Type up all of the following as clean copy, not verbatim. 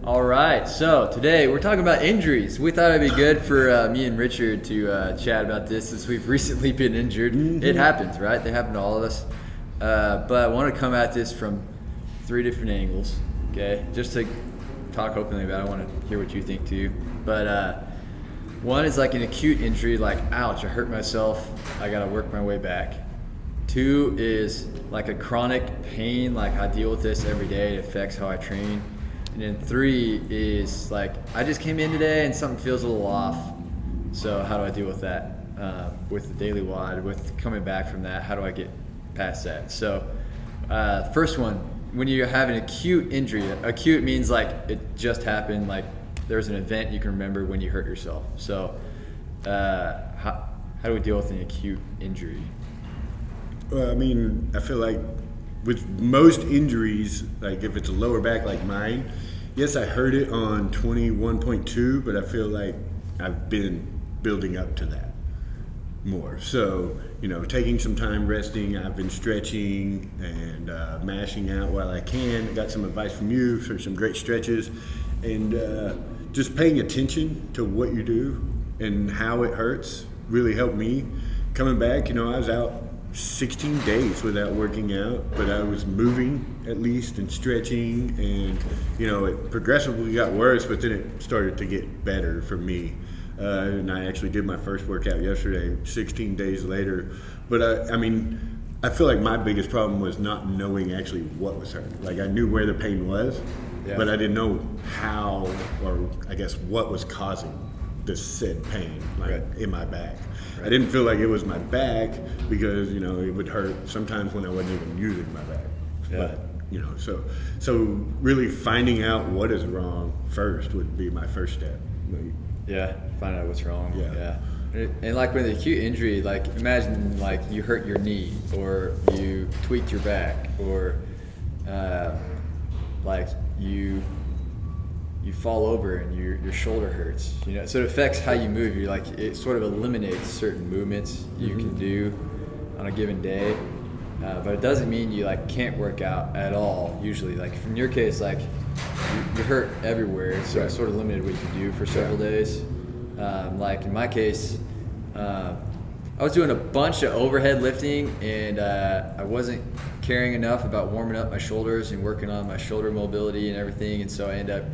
All right, so today we're talking about injuries. We thought it'd be good for me and Richard to chat about this since we've recently been injured. It happens, right? They happen to all of us. But I want to come at this from 3 different angles, okay? Just to talk openly about it. I want to hear what you think too. But one is like an acute injury, like, ouch, I hurt myself, I got to work my way back. 2 is like a chronic pain, like I deal with this every day, it affects how I train. And then 3 is like, I just came in today and something feels a little off. So how do I deal with that? With the daily WOD, with coming back from that, how do I get past that? So first one, when you have an acute injury, acute means like it just happened, like there's an event you can remember when you hurt yourself. So how do we deal with an acute injury? Well, I mean, I feel like with most injuries, like if it's a lower back like mine, yes, I heard it on 21.2, but I feel like I've been building up to that more. So, taking some time resting, I've been stretching and mashing out while I can. I got some advice from you for some great stretches, and just paying attention to what you do and how it hurts really helped me. Coming back, I was out 16 days without working out, but I was moving at least and stretching, and it progressively got worse, but then it started to get better for me. And I actually did my first workout yesterday, 16 days later. But I feel like my biggest problem was not knowing actually what was hurting. Like I knew where the pain was, but I didn't know how, or I guess what was causing this said pain, in my back. I didn't feel like it was my back because it would hurt sometimes when I wasn't even using my back. But so really finding out what is wrong first would be my first step. Yeah, find out what's wrong. Yeah. And like with an acute injury, like imagine like you hurt your knee or you tweaked your back or like you fall over and your shoulder hurts, so it affects how you move. You're like, it sort of eliminates certain movements you can do on a given day, but it doesn't mean you like can't work out at all. Usually, like in your case, like you hurt everywhere, so it sort of limited what you can do for several days. Like in my case, I was doing a bunch of overhead lifting and I wasn't caring enough about warming up my shoulders and working on my shoulder mobility and everything, and so I ended up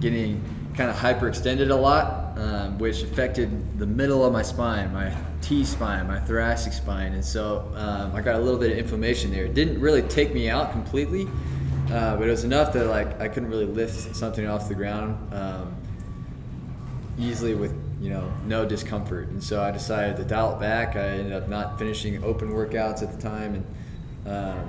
getting kind of hyperextended a lot, which affected the middle of my spine, my T-spine, my thoracic spine, and so I got a little bit of inflammation there. It didn't really take me out completely, but it was enough that like I couldn't really lift something off the ground easily with no discomfort, and so I decided to dial it back. I ended up not finishing open workouts at the time, and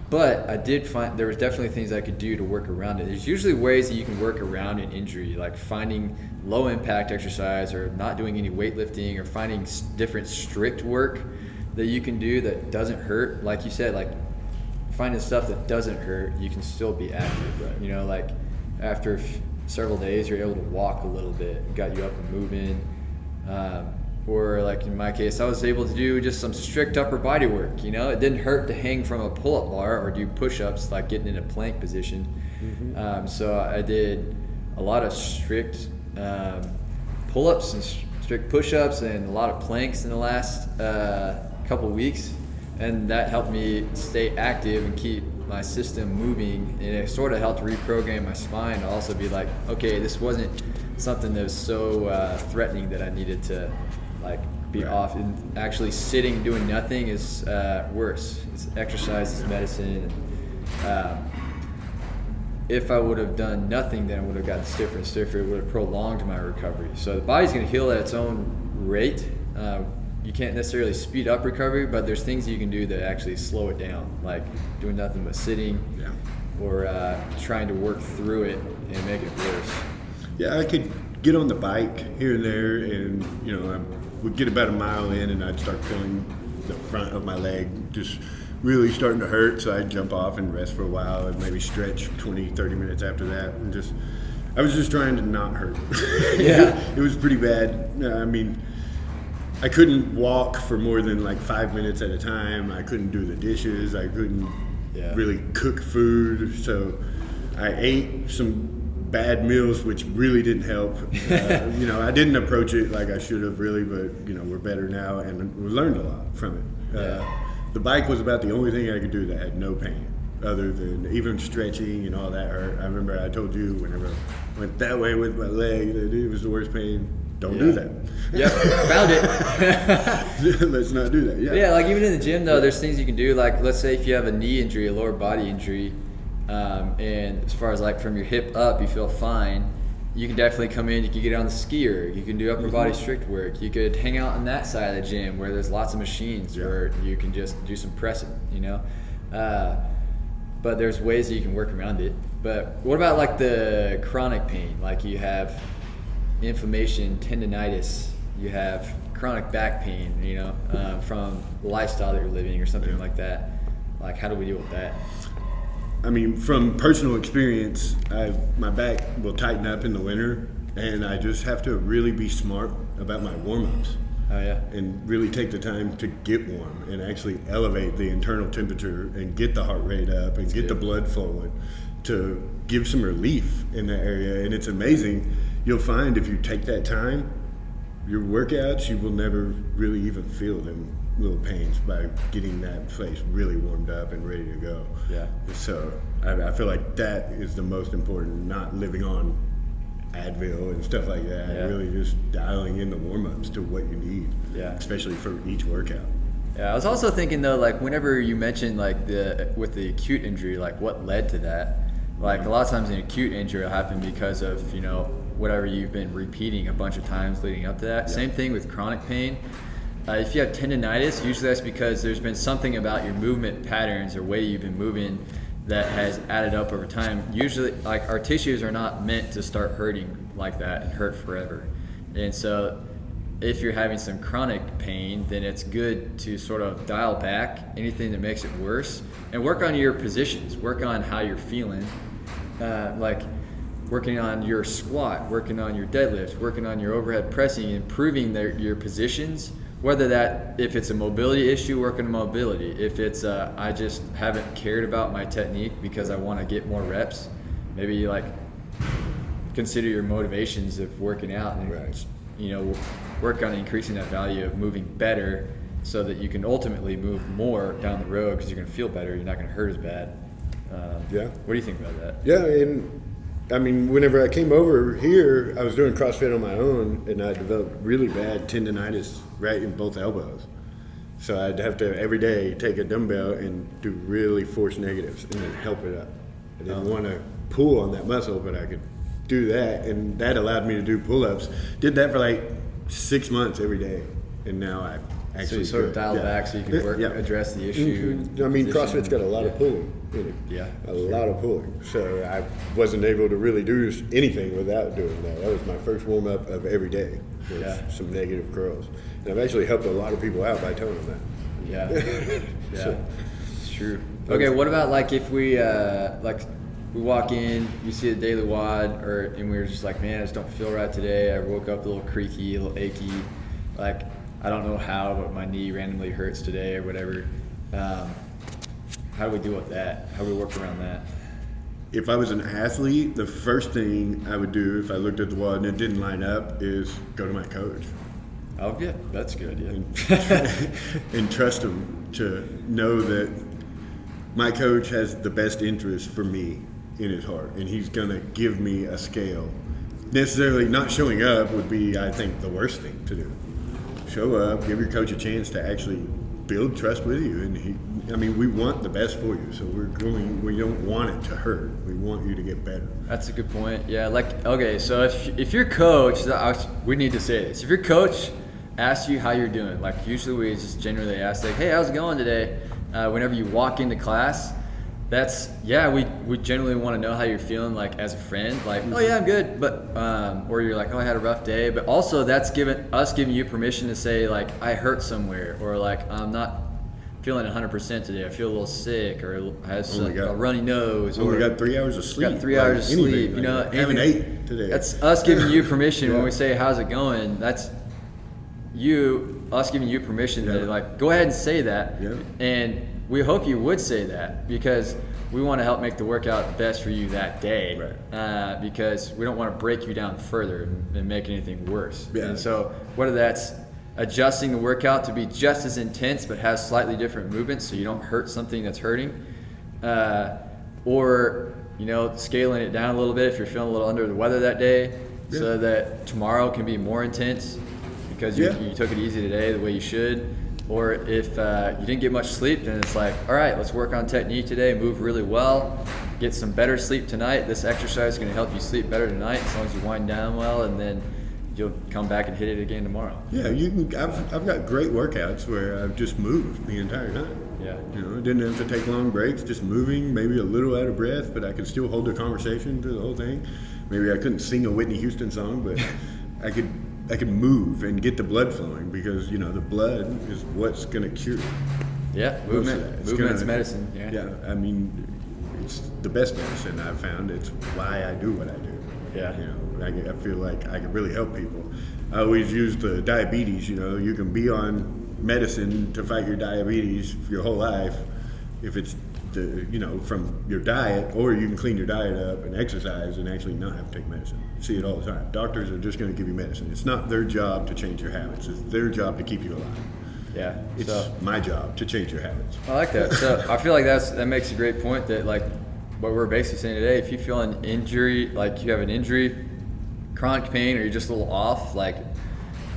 but I did find there was definitely things I could do to work around it. There's usually ways that you can work around an injury, like finding low impact exercise or not doing any weightlifting or finding different strict work that you can do that doesn't hurt. Like you said, like finding stuff that doesn't hurt, you can still be active. Right? Like after several days, you're able to walk a little bit, got you up and moving. Or like in my case, I was able to do just some strict upper body work. It didn't hurt to hang from a pull-up bar or do push-ups, like getting in a plank position. So I did a lot of strict pull-ups and strict push-ups and a lot of planks in the last couple weeks, and that helped me stay active and keep my system moving, and it sort of helped reprogram my spine to also be like, okay, this wasn't something that was so threatening that I needed to like be off, and actually sitting doing nothing is worse. It's exercise is medicine. If I would have done nothing, then I would have gotten stiffer and stiffer. It would have prolonged my recovery. So the body's going to heal at its own rate. You can't necessarily speed up recovery, but there's things you can do that actually slow it down, like doing nothing but sitting or trying to work through it and make it worse. Yeah, I could get on the bike here and there, and I would get about a mile in and I'd start feeling the front of my leg just really starting to hurt, so I'd jump off and rest for a while and maybe stretch 20-30 minutes after that, and I was just trying to not hurt. It was pretty bad. I mean, I couldn't walk for more than like 5 minutes at a time. I couldn't do the dishes. I couldn't really cook food. So I ate some bad meals, which really didn't help. I didn't approach it like I should have really, but we're better now, and we learned a lot from it. The bike was about the only thing I could do that had no pain, other than even stretching and all that hurt. I remember I told you whenever I went that way with my leg, that it was the worst pain. Don't do that. Yep, found it. Let's not do that. Yeah, like even in the gym though, there's things you can do. Like let's say if you have a knee injury, a lower body injury, and as far as like from your hip up, you feel fine. You can definitely come in. You can get on the skier. You can do upper body strict work. You could hang out on that side of the gym where there's lots of machines where you can just do some pressing. But there's ways that you can work around it. But what about like the chronic pain? Like you have inflammation, tendonitis, you have chronic back pain, from the lifestyle that you're living or something like that. Like how do we deal with that? I mean, from personal experience, my back will tighten up in the winter, and I just have to really be smart about my warm-ups. Oh yeah. And really take the time to get warm and actually elevate the internal temperature and get the heart rate up and get the blood flowing to give some relief in that area. And it's amazing. You'll find if you take that time, your workouts, you will never really even feel them little pains by getting that place really warmed up and ready to go. Yeah. So I feel like that is the most important, not living on Advil and stuff like that. Yeah. Really just dialing in the warm-ups to what you need. Yeah. Especially for each workout. Yeah, I was also thinking though, like whenever you mentioned like with the acute injury, like what led to that? Like a lot of times an acute injury will happen because of, whatever you've been repeating a bunch of times leading up to that. Yeah. Same thing with chronic pain. If you have tendonitis, usually that's because there's been something about your movement patterns or way you've been moving that has added up over time. Usually, like our tissues are not meant to start hurting like that and hurt forever. And so if you're having some chronic pain, then it's good to sort of dial back anything that makes it worse and work on your positions, work on how you're feeling, like working on your squat, working on your deadlifts, working on your overhead pressing, improving your positions. Whether if it's a mobility issue, working on mobility. If it's I just haven't cared about my technique because I want to get more reps, maybe like consider your motivations of working out and work on increasing that value of moving better so that you can ultimately move more down the road because you're going to feel better. You're not going to hurt as bad. What do you think about that? Yeah, and I mean, whenever I came over here, I was doing CrossFit on my own, and I developed really bad tendonitis right in both elbows. So I'd have to every day take a dumbbell and do really force negatives and then help it up. I didn't want to pull on that muscle, but I could do that, and that allowed me to do pull-ups. Did that for like 6 months every day, and now I actually. So you sort of dialed back so you can address the issue. Mm-hmm. I mean, CrossFit's got a lot of pulling in it. Yeah. A lot of pulling. So I wasn't able to really do anything without doing that. That was my first warm-up of every day. Some negative curls. And I've actually helped a lot of people out by telling them that. Yeah. So, it's true. Okay, what about like if we we walk in, you see the daily WOD, and we were just like, man, I just don't feel right today. I woke up a little creaky, a little achy. Like, I don't know how, but my knee randomly hurts today or whatever. How do we deal with that? How do we work around that? If I was an athlete, the first thing I would do if I looked at the WOD and it didn't line up is go to my coach. Oh, yeah, that's good, yeah. And trust him to know that my coach has the best interest for me in his heart, and he's going to give me a scale. Necessarily not showing up would be, I think, the worst thing to do. Show up, give your coach a chance to actually build trust with you, and we want the best for you, so we don't want it to hurt. We want you to get better. That's a good point. Yeah, okay, so if your coach, we need to say this, if your coach asks you how you're doing, like usually we just generally ask like, hey, how's it going today? Whenever you walk into class, we generally want to know how you're feeling, like as a friend, like, oh yeah, I'm good, but or you're like, oh, I had a rough day, but also that's giving you permission to say like, I hurt somewhere, or like, I'm not feeling 100% today, I feel a little sick, or has a runny nose, or got 3 hours of sleep. Got 3 hours of sleep, I haven't ate today. That's us giving you permission when we say, how's it going? That's us giving you permission to like, go ahead and say that, and we hope you would say that, because we want to help make the workout best for you that day, Right. because we don't want to break you down further and make anything worse. Yeah. And so whether that's adjusting the workout to be just as intense but has slightly different movements so you don't hurt something that's hurting, or scaling it down a little bit if you're feeling a little under the weather that day, so that tomorrow can be more intense because you took it easy today the way you should. Or if you didn't get much sleep, then it's like, all right, let's work on technique today, move really well, get some better sleep tonight. This exercise is going to help you sleep better tonight as long as you wind down well, and then you'll come back and hit it again tomorrow. Yeah, you can. I've got great workouts where I've just moved the entire time. Yeah. Didn't have to take long breaks, just moving, maybe a little out of breath, but I could still hold a conversation through the whole thing. Maybe I couldn't sing a Whitney Houston song, but I could move and get the blood flowing, because the blood is what's going to cure. Yeah, movement's medicine. Yeah, I mean, it's the best medicine I've found. It's why I do what I do. Yeah. I feel like I can really help people. I always use the diabetes. You can be on medicine to fight your diabetes for your whole life, if it's from your diet, or you can clean your diet up and exercise and actually not have to take medicine. You see it all the time. Doctors are just going to give you medicine. It's not their job to change your habits. It's their job to keep you alive. Yeah. It's my job to change your habits. I like that. So I feel like that makes a great point, that like what we're basically saying today, if you feel an injury, like you have an injury, chronic pain, or you're just a little off, like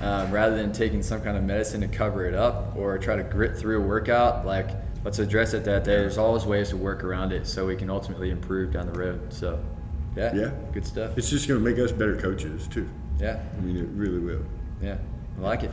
rather than taking some kind of medicine to cover it up or try to grit through a workout, like let's address it that day. There's always ways to work around it so we can ultimately improve down the road. So yeah, good stuff. It's just going to make us better coaches too. Yeah. I mean, it really will. Yeah, I like it.